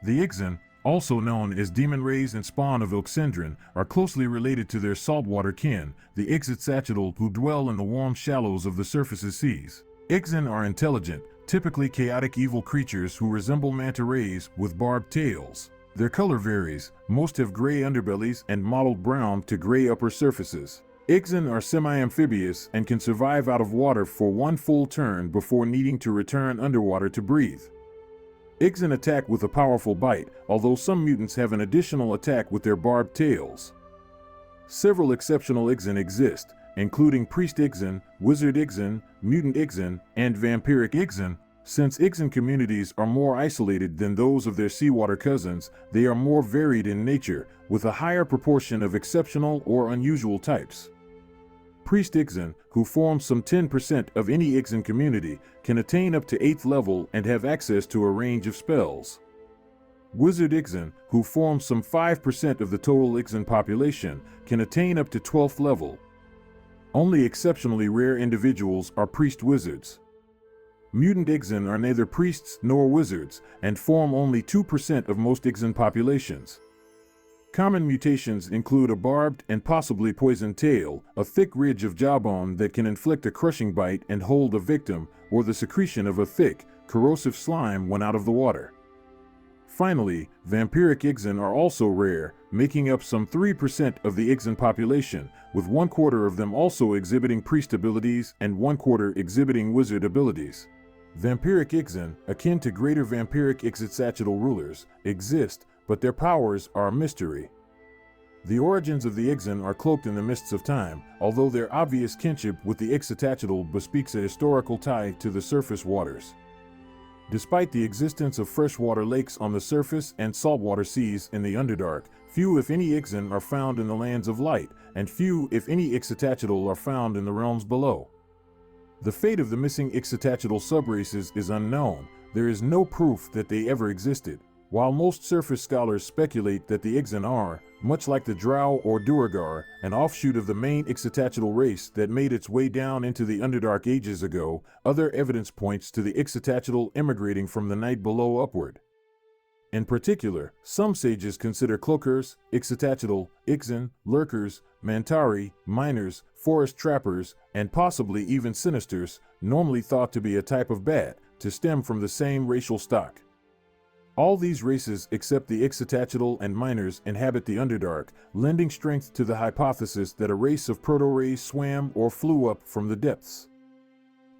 The Ixzan, also known as Demonrays and spawn of Ixzan, are closely related to their saltwater kin, the Ixzan, who dwell in the warm shallows of the surface's seas. Ixzan are intelligent, typically chaotic evil creatures who resemble manta rays with barbed tails. Their color varies, most have gray underbellies and mottled brown to gray upper surfaces. Ixzan are semi-amphibious and can survive out of water for one full turn before needing to return underwater to breathe. Ixzan attack with a powerful bite, although some mutants have an additional attack with their barbed tails. Several exceptional Ixzan exist, including Priest Ixzan, Wizard Ixzan, Mutant Ixzan, and Vampiric Ixzan. Since Ixzan communities are more isolated than those of their seawater cousins, they are more varied in nature, with a higher proportion of exceptional or unusual types. Priest Ixzan, who form some 10% of any Ixzan community, can attain up to 8th level and have access to a range of spells. Wizard Ixzan, who form some 5% of the total Ixzan population, can attain up to 12th level. Only exceptionally rare individuals are priest wizards. Mutant Ixzan are neither priests nor wizards, and form only 2% of most Ixzan populations. Common mutations include a barbed and possibly poisoned tail, a thick ridge of jawbone that can inflict a crushing bite and hold a victim, or the secretion of a thick, corrosive slime when out of the water. Finally, Vampiric Ixzan are also rare, making up some 3% of the Ixzan population, with 1/4 of them also exhibiting priest abilities and 1/4 exhibiting wizard abilities. Vampiric Ixzan, akin to greater vampiric Ixzan rulers, exist, but their powers are a mystery. The origins of the Ixzan are cloaked in the mists of time, although their obvious kinship with the Ixzan bespeaks a historical tie to the surface waters. Despite the existence of freshwater lakes on the surface and saltwater seas in the Underdark, few if any Ixzan are found in the lands of light, and few if any Ixzan are found in the realms below. The fate of the missing Ixzan subraces is unknown. There is no proof that they ever existed. While most surface scholars speculate that the Ixzan are, much like the Drow or Duergar, an offshoot of the main Ixzan race that made its way down into the Underdark ages ago, other evidence points to the Ixzan immigrating from the night below upward. In particular, some sages consider cloakers, Ixzan, lurkers, Mantari, miners, forest trappers, and possibly even sinisters, normally thought to be a type of bat, to stem from the same racial stock. All these races except the Ixzan and miners inhabit the Underdark, lending strength to the hypothesis that a race of proto-rays swam or flew up from the depths.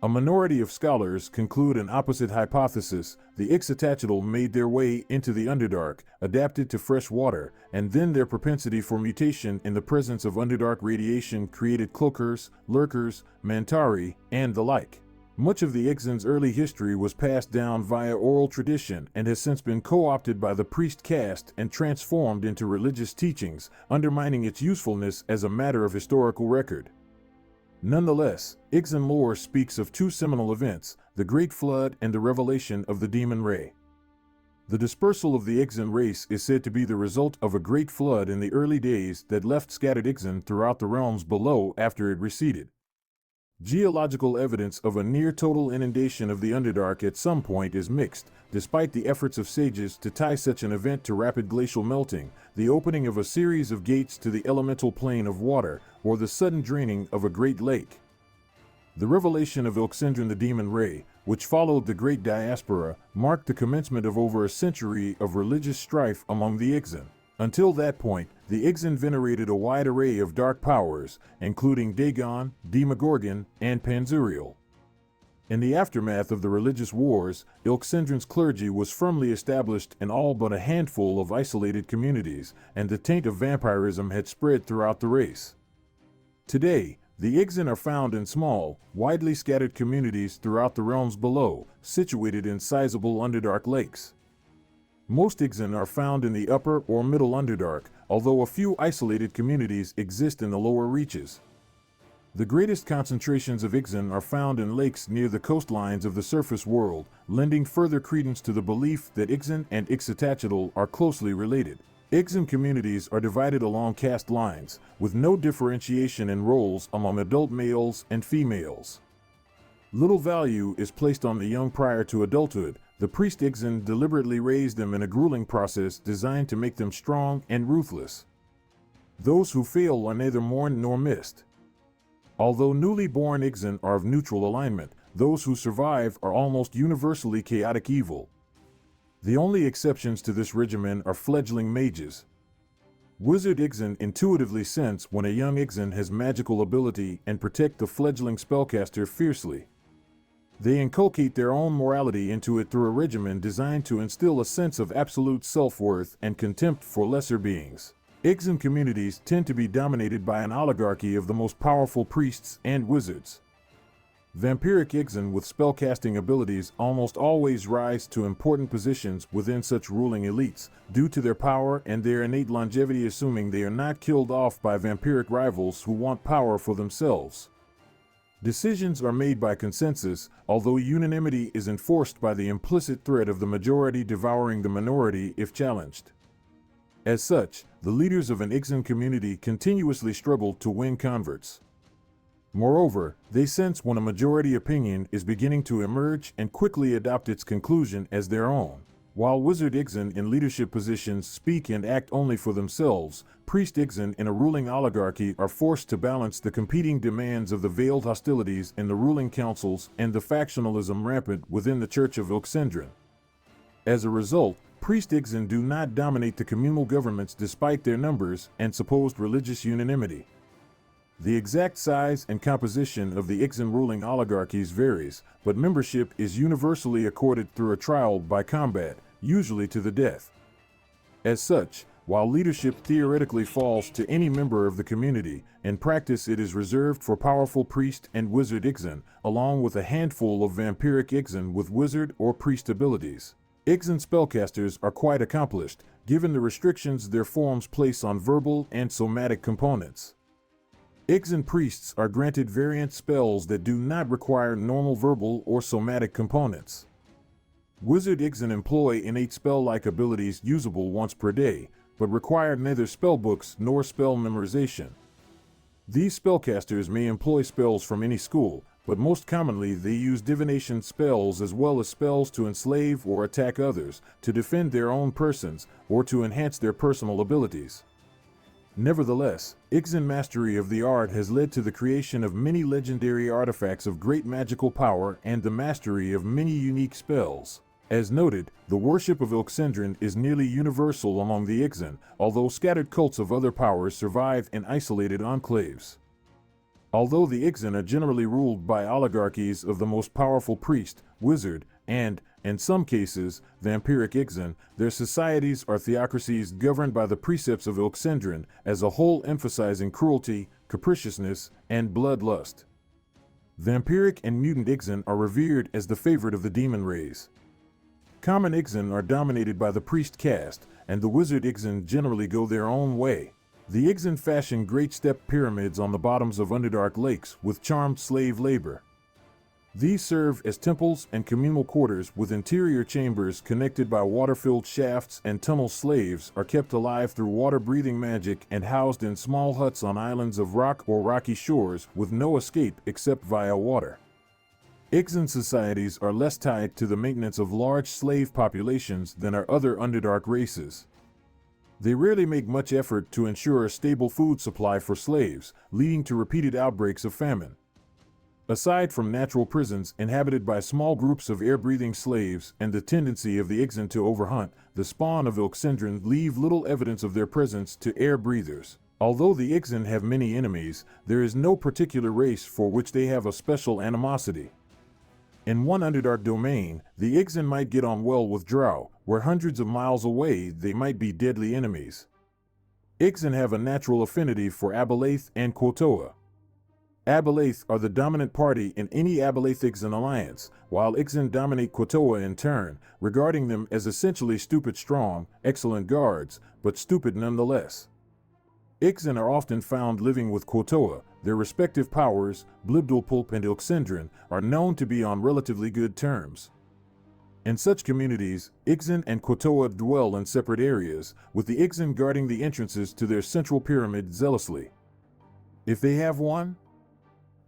A minority of scholars conclude an opposite hypothesis: the Ixzan made their way into the Underdark, adapted to fresh water, and then their propensity for mutation in the presence of Underdark radiation created cloakers, lurkers, Mantari, and the like. Much of the Ixzan's early history was passed down via oral tradition and has since been co-opted by the priest caste and transformed into religious teachings, undermining its usefulness as a matter of historical record. Nonetheless, Ixzan lore speaks of two seminal events, the Great Flood and the revelation of the Demon Ray. The dispersal of the Ixzan race is said to be the result of a great flood in the early days that left scattered Ixzan throughout the realms below after it receded. Geological evidence of a near-total inundation of the Underdark at some point is mixed, despite the efforts of sages to tie such an event to rapid glacial melting, the opening of a series of gates to the elemental plane of water, or the sudden draining of a great lake. The revelation of Ixzan the Demon Ray, which followed the Great Diaspora, marked the commencement of over a century of religious strife among the Ixzan. Until that point, the Ixzan venerated a wide array of dark powers, including Dagon, Demogorgon, and Panzuriel. In the aftermath of the religious wars, Ixzan's clergy was firmly established in all but a handful of isolated communities, and the taint of vampirism had spread throughout the race. Today, the Ixzan are found in small, widely scattered communities throughout the realms below, situated in sizable Underdark lakes. Most Ixzan are found in the upper or middle Underdark, although a few isolated communities exist in the lower reaches. The greatest concentrations of Ixzan are found in lakes near the coastlines of the surface world, lending further credence to the belief that Ixzan and Ixzan are closely related. Ixzan communities are divided along caste lines, with no differentiation in roles among adult males and females. Little value is placed on the young prior to adulthood. The priest Ixzan deliberately raised them in a grueling process designed to make them strong and ruthless. Those who fail are neither mourned nor missed. Although newly born Ixzan are of neutral alignment, those who survive are almost universally chaotic evil. The only exceptions to this regimen are fledgling mages. Wizard Ixzan intuitively sense when a young Ixzan has magical ability and protect the fledgling spellcaster fiercely. They inculcate their own morality into it through a regimen designed to instill a sense of absolute self-worth and contempt for lesser beings. Ixzan communities tend to be dominated by an oligarchy of the most powerful priests and wizards. Vampiric Ixzan with spellcasting abilities almost always rise to important positions within such ruling elites, due to their power and their innate longevity, assuming they are not killed off by vampiric rivals who want power for themselves. Decisions are made by consensus, although unanimity is enforced by the implicit threat of the majority devouring the minority if challenged. As such, the leaders of an Ixzan community continuously struggle to win converts. Moreover, they sense when a majority opinion is beginning to emerge and quickly adopt its conclusion as their own. While Wizard Ixzan in leadership positions speak and act only for themselves, Priest Ixzan in a ruling oligarchy are forced to balance the competing demands of the veiled hostilities in the ruling councils and the factionalism rampant within the Church of Ixzan. As a result, Priest Ixzan do not dominate the communal governments despite their numbers and supposed religious unanimity. The exact size and composition of the Ixzan ruling oligarchies varies, but membership is universally accorded through a trial by combat, usually to the death. As such, while leadership theoretically falls to any member of the community, in practice it is reserved for powerful priest and wizard Ixzan, along with a handful of vampiric Ixzan with wizard or priest abilities. Ixzan spellcasters are quite accomplished, given the restrictions their forms place on verbal and somatic components. Ixzan priests are granted variant spells that do not require normal verbal or somatic components. Wizard Ixzan employ innate spell-like abilities usable once per day, but require neither spellbooks nor spell memorization. These spellcasters may employ spells from any school, but most commonly they use divination spells as well as spells to enslave or attack others, to defend their own persons, or to enhance their personal abilities. Nevertheless, Ixzan mastery of the art has led to the creation of many legendary artifacts of great magical power and the mastery of many unique spells. As noted, the worship of Ixzan is nearly universal among the Ixzan, although scattered cults of other powers survive in isolated enclaves. Although the Ixzan are generally ruled by oligarchies of the most powerful priest, wizard, and, in some cases, vampiric Ixzan, their societies are theocracies governed by the precepts of Ixzan as a whole, emphasizing cruelty, capriciousness, and bloodlust. Vampiric and mutant Ixzan are revered as the favorite of the Demonrays. Common Ixzan are dominated by the priest caste, and the wizard Ixzan generally go their own way. The Ixzan fashion great step pyramids on the bottoms of Underdark lakes with charmed slave labor. These serve as temples and communal quarters with interior chambers connected by water-filled shafts, and tunnel slaves are kept alive through water-breathing magic and housed in small huts on islands of rock or rocky shores with no escape except via water. Ixzan societies are less tied to the maintenance of large slave populations than are other Underdark races. They rarely make much effort to ensure a stable food supply for slaves, leading to repeated outbreaks of famine. Aside from natural prisons inhabited by small groups of air-breathing slaves and the tendency of the Ixzan to overhunt, the spawn of Ixzan leave little evidence of their presence to air-breathers. Although the Ixzan have many enemies, there is no particular race for which they have a special animosity. In one Underdark domain, the Ixzan might get on well with Drow, where hundreds of miles away they might be deadly enemies. Ixzan have a natural affinity for Aberlath and Quotoa. Aberlath are the dominant party in any Aberlath-Ixzan alliance, while Ixzan dominate Quotoa in turn, regarding them as essentially stupid strong, excellent guards, but stupid nonetheless. Ixzan are often found living with Quotoa. Their respective powers, Blibdulpulp and Ixzan, are known to be on relatively good terms. In such communities, Ixzan and Kotoa dwell in separate areas, with the Ixzan guarding the entrances to their central pyramid zealously. If they have one,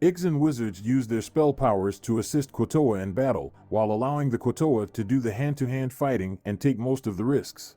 Ixzan wizards use their spell powers to assist Kotoa in battle, while allowing the Kotoa to do the hand-to-hand fighting and take most of the risks.